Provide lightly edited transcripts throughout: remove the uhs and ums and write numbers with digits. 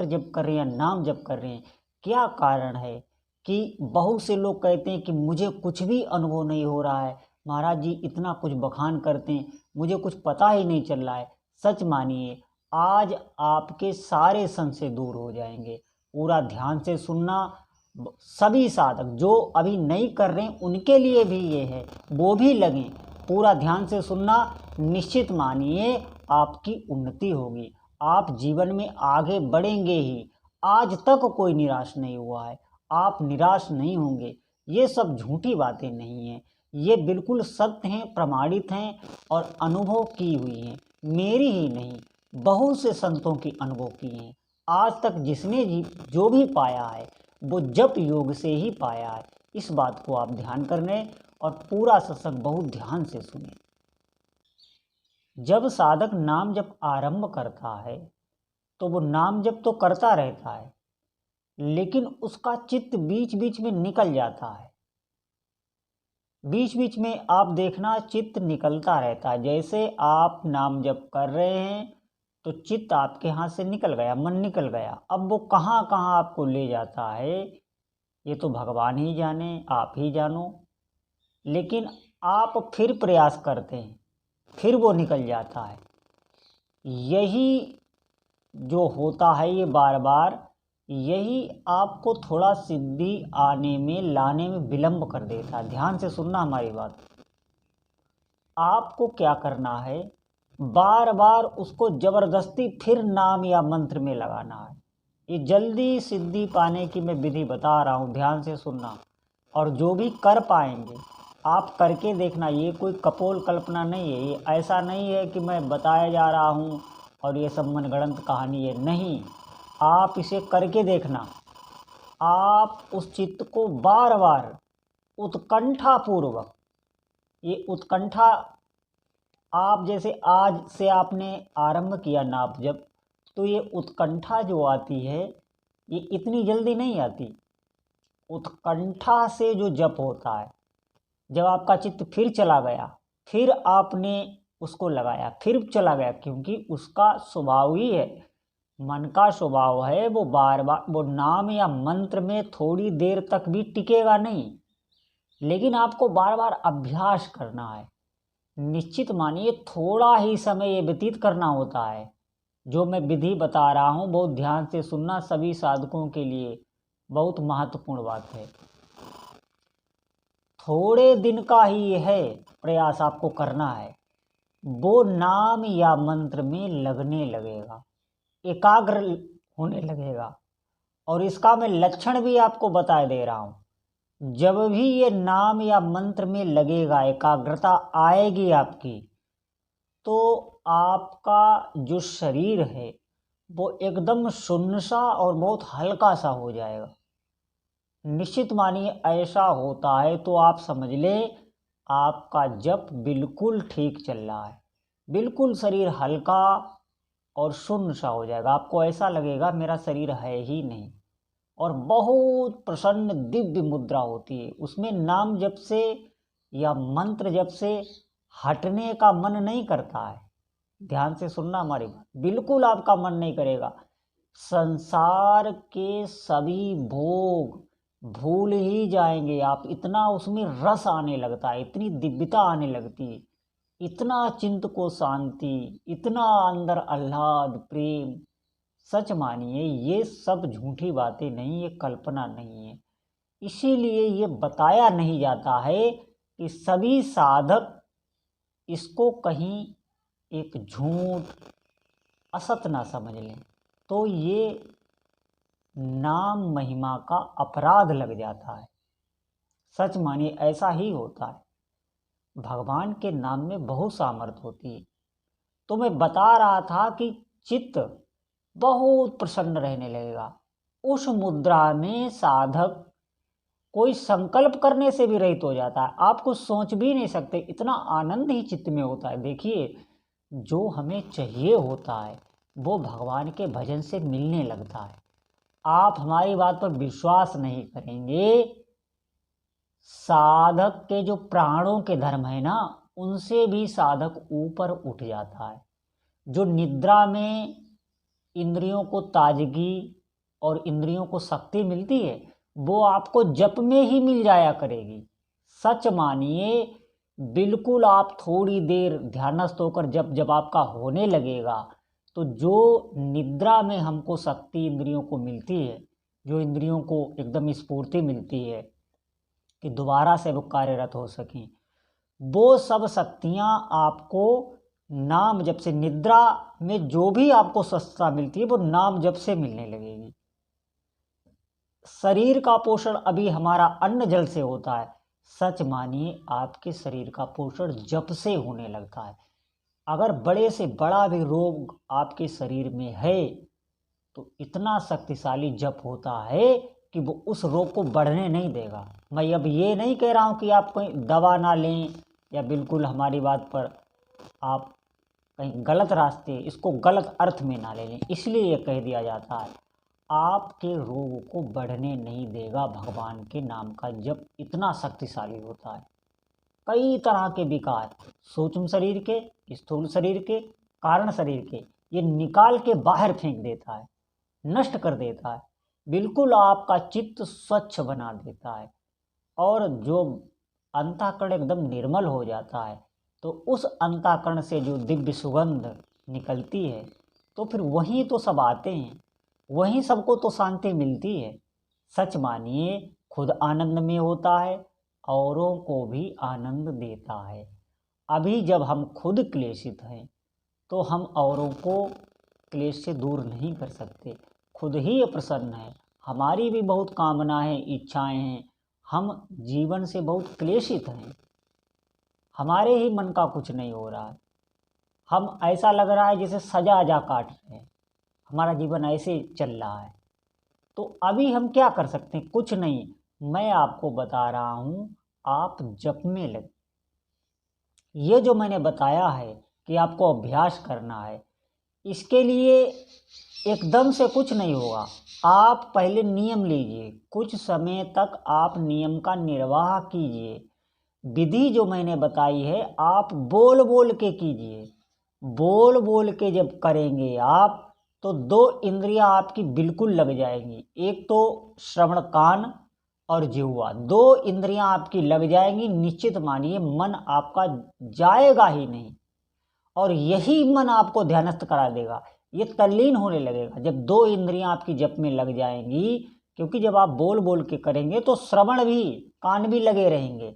मंत्र जप कर रहे हैं या नाम जप कर रहे हैं, क्या कारण है कि बहुत से लोग कहते हैं कि मुझे कुछ भी अनुभव नहीं हो रहा है, महाराज जी इतना कुछ बखान करते हैं, मुझे कुछ पता ही नहीं चल रहा है। सच मानिए, आज आपके सारे संशय दूर हो जाएंगे। पूरा ध्यान से सुनना। सभी साधक जो अभी नहीं कर रहे हैं उनके लिए भी ये है, वो भी लगें। पूरा ध्यान से सुनना, निश्चित मानिए आपकी उन्नति होगी, आप जीवन में आगे बढ़ेंगे ही। आज तक कोई निराश नहीं हुआ है, आप निराश नहीं होंगे। ये सब झूठी बातें नहीं हैं, ये बिल्कुल सत्य हैं, प्रमाणित हैं और अनुभव की हुई हैं। मेरी ही नहीं, बहुत से संतों की अनुभव की हैं। आज तक जिसने जो भी पाया है वो जप योग से ही पाया है। इस बात को आप ध्यान करने और पूरा सत्संग बहुत ध्यान से सुने। जब साधक नाम जप आरंभ करता है तो वो नाम जप तो करता रहता है, लेकिन उसका चित्त बीच बीच में निकल जाता है। बीच बीच में आप देखना चित्त निकलता रहता है। जैसे आप नाम जप कर रहे हैं तो चित्त आपके हाथ से निकल गया, मन निकल गया। अब वो कहाँ कहाँ आपको ले जाता है ये तो भगवान ही जाने, आप ही जानो। लेकिन आप फिर प्रयास करते हैं, फिर वो निकल जाता है। यही जो होता है ये बार बार, यही आपको थोड़ा सिद्धि आने में, लाने में विलंब कर देता है। ध्यान से सुनना हमारी बात। आपको क्या करना है, बार बार उसको जबरदस्ती फिर नाम या मंत्र में लगाना है। ये जल्दी सिद्धि पाने की मैं विधि बता रहा हूँ, ध्यान से सुनना। और जो भी कर पाएंगे आप करके देखना, ये कोई कपोल कल्पना नहीं है, ये ऐसा नहीं है कि मैं बताया जा रहा हूँ और ये सब मनगढ़ंत कहानी है, नहीं। आप इसे करके देखना। आप उस चित्त को बार बार उत्कंठापूर्वक, ये उत्कंठा, आप जैसे आज से आपने आरंभ किया नाप जप, तो ये उत्कंठा जो आती है ये इतनी जल्दी नहीं आती। उत्कंठा से जो जप होता है, जब आपका चित्त फिर चला गया, फिर आपने उसको लगाया, फिर चला गया, क्योंकि उसका स्वभाव ही है, मन का स्वभाव है, वो बार बार वो नाम या मंत्र में थोड़ी देर तक भी टिकेगा नहीं। लेकिन आपको बार बार अभ्यास करना है। निश्चित मानिए थोड़ा ही समय ये व्यतीत करना होता है। जो मैं विधि बता रहा हूँ बहुत ध्यान से सुनना, सभी साधकों के लिए बहुत महत्वपूर्ण बात है। थोड़े दिन का ही है प्रयास आपको करना है, वो नाम या मंत्र में लगने लगेगा, एकाग्र होने लगेगा। और इसका मैं लक्षण भी आपको बता दे रहा हूँ। जब भी ये नाम या मंत्र में लगेगा, एकाग्रता आएगी आपकी, तो आपका जो शरीर है वो एकदम शून्य सा और बहुत हल्का सा हो जाएगा। निश्चित मानिए ऐसा होता है तो आप समझ लें आपका जप बिल्कुल ठीक चल रहा है। बिल्कुल शरीर हल्का और शून्य सा हो जाएगा, आपको ऐसा लगेगा मेरा शरीर है ही नहीं। और बहुत प्रसन्न दिव्य मुद्रा होती है, उसमें नाम जप से या मंत्र जप से हटने का मन नहीं करता है। ध्यान से सुनना हमारी बात, बिल्कुल आपका मन नहीं करेगा। संसार के सभी भोग भूल ही जाएंगे आप, इतना उसमें रस आने लगता है, इतनी दिव्यता आने लगती है, इतना चित्त को शांति, इतना अंदर आह्लाद प्रेम। सच मानिए ये सब झूठी बातें नहीं, ये कल्पना नहीं है। इसीलिए ये बताया नहीं जाता है कि सभी साधक इसको कहीं एक झूठ असत ना समझ लें, तो ये नाम महिमा का अपराध लग जाता है। सच मानिए ऐसा ही होता है। भगवान के नाम में बहुत सामर्थ्य होती है। तो मैं बता रहा था कि चित्त बहुत प्रसन्न रहने लगेगा। उस मुद्रा में साधक कोई संकल्प करने से भी रहित हो जाता है। आप कुछ सोच भी नहीं सकते, इतना आनंद ही चित्त में होता है। देखिए जो हमें चाहिए होता है वो भगवान के भजन से मिलने लगता है। आप हमारी बात पर विश्वास नहीं करेंगे, साधक के जो प्राणों के धर्म है ना, उनसे भी साधक ऊपर उठ जाता है। जो निद्रा में इंद्रियों को ताजगी और इंद्रियों को शक्ति मिलती है, वो आपको जप में ही मिल जाया करेगी। सच मानिए, बिल्कुल आप थोड़ी देर ध्यानस्थ होकर जब आपका होने लगेगा, तो जो निद्रा में हमको शक्ति इंद्रियों को मिलती है, जो इंद्रियों को एकदम स्फूर्ति मिलती है कि दोबारा से वो कार्यरत हो सकें, वो सब शक्तियाँ आपको नाम जप से, निद्रा में जो भी आपको स्वस्थता मिलती है वो नाम जप से मिलने लगेगी। शरीर का पोषण अभी हमारा अन्न जल से होता है, सच मानिए आपके शरीर का पोषण जप से होने लगता है। अगर बड़े से बड़ा भी रोग आपके शरीर में है तो इतना शक्तिशाली जप होता है कि वो उस रोग को बढ़ने नहीं देगा। मैं अब ये नहीं कह रहा हूँ कि आप कोई दवा ना लें या बिल्कुल हमारी बात पर आप कहीं गलत रास्ते, इसको गलत अर्थ में ना ले लें, इसलिए ये कह दिया जाता है आपके रोग को बढ़ने नहीं देगा। भगवान के नाम का जप इतना शक्तिशाली होता है। कई तरह के विकार, सूक्ष्म शरीर के, स्थूल शरीर के, कारण शरीर के, ये निकाल के बाहर फेंक देता है, नष्ट कर देता है, बिल्कुल आपका चित्त स्वच्छ बना देता है। और जो अंतःकरण एकदम निर्मल हो जाता है, तो उस अंतःकरण से जो दिव्य सुगंध निकलती है, तो फिर वहीं तो सब आते हैं, वहीं सबको तो शांति मिलती है। सच मानिए, खुद आनंद में होता है, औरों को भी आनंद देता है। अभी जब हम खुद क्लेशित हैं तो हम औरों को क्लेश से दूर नहीं कर सकते। खुद ही अप्रसन्न है, हमारी भी बहुत कामनाएं, इच्छाएं हैं, हम जीवन से बहुत क्लेशित हैं, हमारे ही मन का कुछ नहीं हो रहा है, हम ऐसा लग रहा है जैसे सजा काट रहे हैं, हमारा जीवन ऐसे चल रहा है। तो अभी हम क्या कर सकते हैं? कुछ नहीं, मैं आपको बता रहा हूँ, आप जप में लग। ये जो मैंने बताया है कि आपको अभ्यास करना है, इसके लिए एकदम से कुछ नहीं होगा। आप पहले नियम लीजिए, कुछ समय तक आप नियम का निर्वाह कीजिए। विधि जो मैंने बताई है आप बोल बोल के कीजिए। बोल बोल के जब करेंगे आप, तो दो इंद्रियां आपकी बिल्कुल लग जाएंगी। एक तो श्रवण कान और जिह्वा, दो इंद्रियां आपकी लग जाएंगी। निश्चित मानिए मन आपका जाएगा ही नहीं, और यही मन आपको ध्यानस्थ करा देगा। ये तल्लीन होने लगेगा जब दो इंद्रियां आपकी जप में लग जाएंगी। क्योंकि जब आप बोल बोल के करेंगे तो श्रवण भी, कान भी लगे रहेंगे।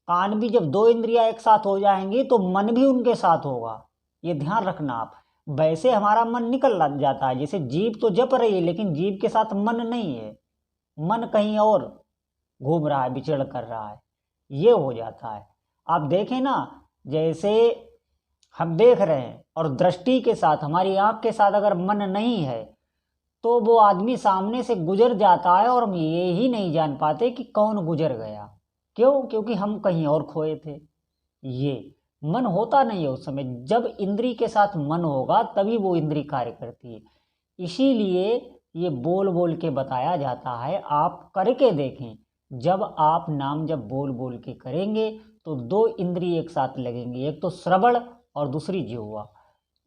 कान भी, जब दो इंद्रियां एक साथ हो जाएंगी तो मन भी उनके साथ होगा। ये ध्यान रखना आप। वैसे हमारा मन निकल जाता है, जैसे जीभ तो जप रही है लेकिन जीभ के साथ मन नहीं है, मन कहीं और घूम रहा है, विचरण कर रहा है, ये हो जाता है। आप देखें ना, जैसे हम देख रहे हैं और दृष्टि के साथ, हमारी आंख के साथ अगर मन नहीं है तो वो आदमी सामने से गुजर जाता है और हम ये ही नहीं जान पाते कि कौन गुजर गया। क्यों? क्योंकि हम कहीं और खोए थे। ये मन होता नहीं है उस समय। जब इंद्री के साथ मन होगा तभी वो इंद्री कार्य करती है। इसीलिए ये बोल बोल के बताया जाता है, आप करके देखें। जब आप नाम जब बोल बोल के करेंगे तो दो इंद्री एक साथ लगेंगे, एक तो श्रवण और दूसरी जिह्वा,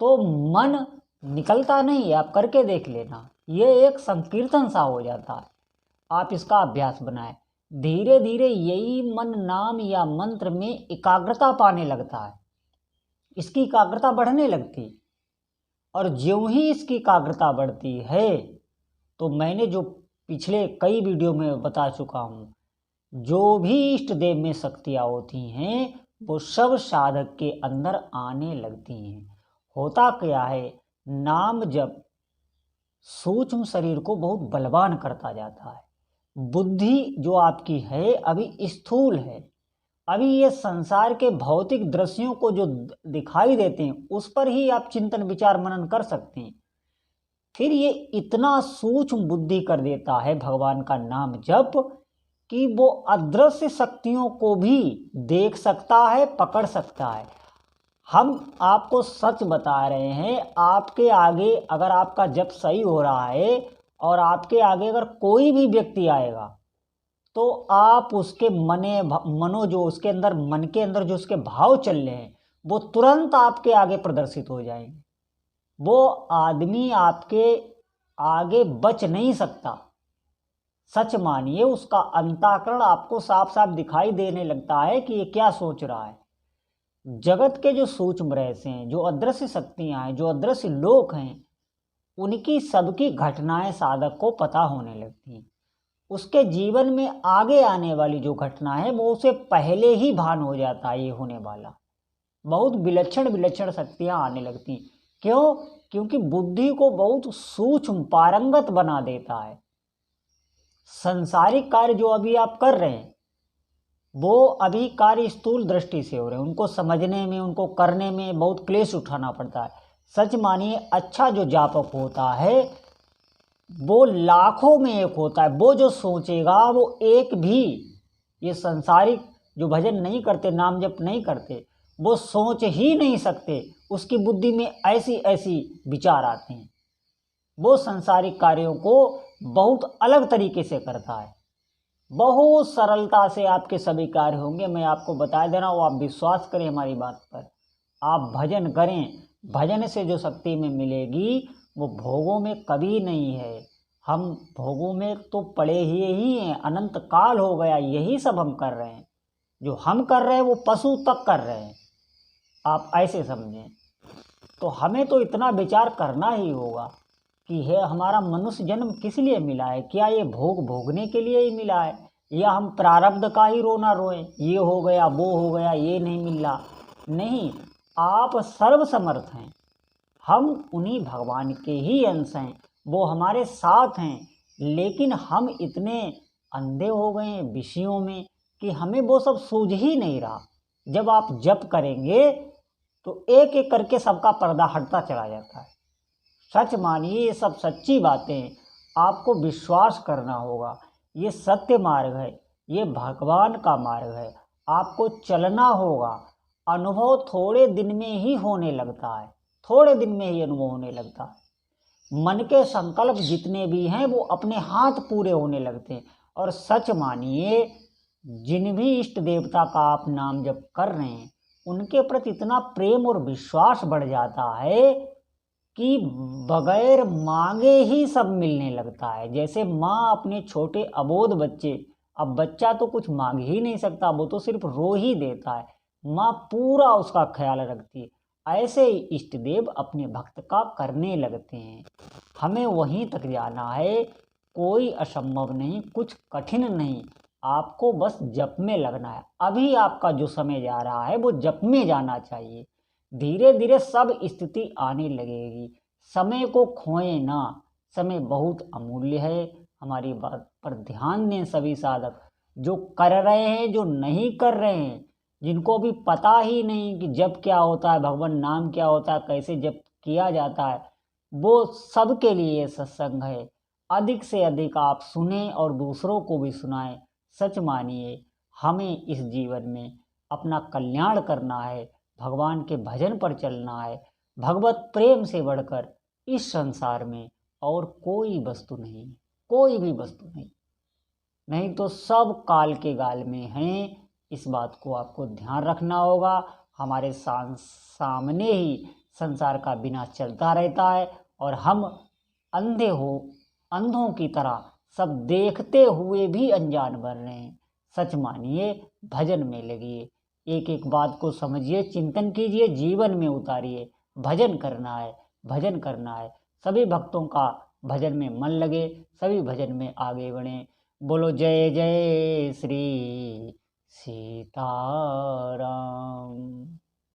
तो मन निकलता नहीं है। आप करके देख लेना, ये एक संकीर्तन सा हो जाता है। आप इसका अभ्यास बनाएं, धीरे धीरे यही मन नाम या मंत्र में एकाग्रता पाने लगता है, इसकी एकाग्रता बढ़ने लगती। और ज्यों ही इसकी एकाग्रता बढ़ती है, तो मैंने जो पिछले कई वीडियो में बता चुका हूँ, जो भी इष्ट देव में शक्तियाँ होती हैं वो सब साधक के अंदर आने लगती हैं। होता क्या है, नाम जब सूक्ष्म शरीर को बहुत बलवान करता जाता है। बुद्धि जो आपकी है अभी स्थूल है, अभी ये संसार के भौतिक दृश्यों को जो दिखाई देते हैं उस पर ही आप चिंतन विचार मनन कर सकते हैं। फिर ये इतना सूक्ष्म बुद्धि कर देता है भगवान का नाम जप, कि वो अदृश्य शक्तियों को भी देख सकता है, पकड़ सकता है। हम आपको सच बता रहे हैं, आपके आगे अगर आपका जप सही हो रहा है और आपके आगे अगर कोई भी व्यक्ति आएगा तो आप उसके मनो जो उसके अंदर, मन के अंदर जो उसके भाव चल रहे हैं वो तुरंत आपके आगे प्रदर्शित हो जाएंगे। वो आदमी आपके आगे बच नहीं सकता। सच मानिए, उसका अंतःकरण आपको साफ साफ दिखाई देने लगता है कि ये क्या सोच रहा है। जगत के जो सूक्ष्म रहस्य हैं, जो अदृश्य शक्तियां हैं, जो अदृश्य लोक हैं, उनकी सबकी घटनाएं साधक को पता होने लगती हैं। उसके जीवन में आगे आने वाली जो घटना है वो उसे पहले ही भान हो जाता है ये होने वाला। बहुत विलक्षण विलक्षण शक्तियां आने लगती। क्यों? क्योंकि बुद्धि को बहुत सूक्ष्म पारंगत बना देता है। संसारिक कार्य जो अभी आप कर रहे हैं वो अभी कार्य स्थूल दृष्टि से हो रहे हैं, उनको समझने में, उनको करने में बहुत क्लेश उठाना पड़ता है। सच मानिए, अच्छा जो जापक होता है वो लाखों में एक होता है। वो जो सोचेगा वो एक भी, ये संसारिक जो भजन नहीं करते, नाम जप नहीं करते, वो सोच ही नहीं सकते। उसकी बुद्धि में ऐसी ऐसी विचार आते हैं। वो संसारिक कार्यों को बहुत अलग तरीके से करता है। बहुत सरलता से आपके सभी कार्य होंगे। मैं आपको बता दे रहा हूँ, आप विश्वास करें हमारी बात पर। आप भजन करें, भजन से जो शक्ति में मिलेगी वो भोगों में कभी नहीं है। हम भोगों में तो पड़े ही हैं, अनंत काल हो गया यही सब हम कर रहे हैं। जो हम कर रहे हैं वो पशु तक कर रहे हैं, आप ऐसे समझें। तो हमें तो इतना विचार करना ही होगा कि है हमारा मनुष्य जन्म किस लिए मिला है। क्या ये भोग भोगने के लिए ही मिला है, या हम प्रारब्ध का ही रोना रोएं, ये हो गया वो हो गया ये नहीं मिला। नहीं, आप सर्वसमर्थ हैं। हम उन्हीं भगवान के ही अंश हैं, वो हमारे साथ हैं। लेकिन हम इतने अंधे हो गए हैं विषयों में कि हमें वो सब सूझ ही नहीं रहा। जब आप जप करेंगे तो एक एक करके सबका पर्दा हटता चला जाता है। सच मानिए, ये सब सच्ची बातें, आपको विश्वास करना होगा। ये सत्य मार्ग है, ये भगवान का मार्ग है। आपको चलना होगा। अनुभव थोड़े दिन में ही होने लगता है, थोड़े दिन में ही अनुभव होने लगता है। मन के संकल्प जितने भी हैं वो अपने हाथ पूरे होने लगते हैं। और सच मानिए, जिन भी इष्ट देवता का आप नाम जप कर रहे हैं उनके प्रति इतना प्रेम और विश्वास बढ़ जाता है कि बगैर मांगे ही सब मिलने लगता है। जैसे माँ अपने छोटे अबोध बच्चे, अब बच्चा तो कुछ मांग ही नहीं सकता, वो तो सिर्फ रो ही देता है, माँ पूरा उसका ख्याल रखती है। ऐसे ही इष्ट देव अपने भक्त का करने लगते हैं। हमें वहीं तक जाना है। कोई असंभव नहीं, कुछ कठिन नहीं, आपको बस जप में लगना है। अभी आपका जो समय जा रहा है वो जप में जाना चाहिए। धीरे धीरे सब स्थिति आने लगेगी। समय को खोएं ना, समय बहुत अमूल्य है। हमारी बात पर ध्यान दें सभी साधक, जो कर रहे हैं, जो नहीं कर रहे हैं, जिनको भी पता ही नहीं कि जप क्या होता है, भगवान नाम क्या होता है, कैसे जप किया जाता है, वो सबके लिए ये सत्संग है। अधिक से अधिक आप सुने और दूसरों को भी सुनाएं। सच मानिए, हमें इस जीवन में अपना कल्याण करना है, भगवान के भजन पर चलना है। भगवत प्रेम से बढ़कर इस संसार में और कोई वस्तु नहीं, कोई भी वस्तु नहीं। नहीं तो सब काल के गाल में हैं। इस बात को आपको ध्यान रखना होगा। हमारे सामने ही संसार का विनाश चलता रहता है और हम अंधे हो, अंधों की तरह सब देखते हुए भी अनजान बन रहे हैं। सच मानिए, भजन में लगिए, एक एक बात को समझिए, चिंतन कीजिए, जीवन में उतारिए। भजन करना है, भजन करना है। सभी भक्तों का भजन में मन लगे, सभी भजन में आगे बढ़ें। बोलो जय जय श्री सीताराम।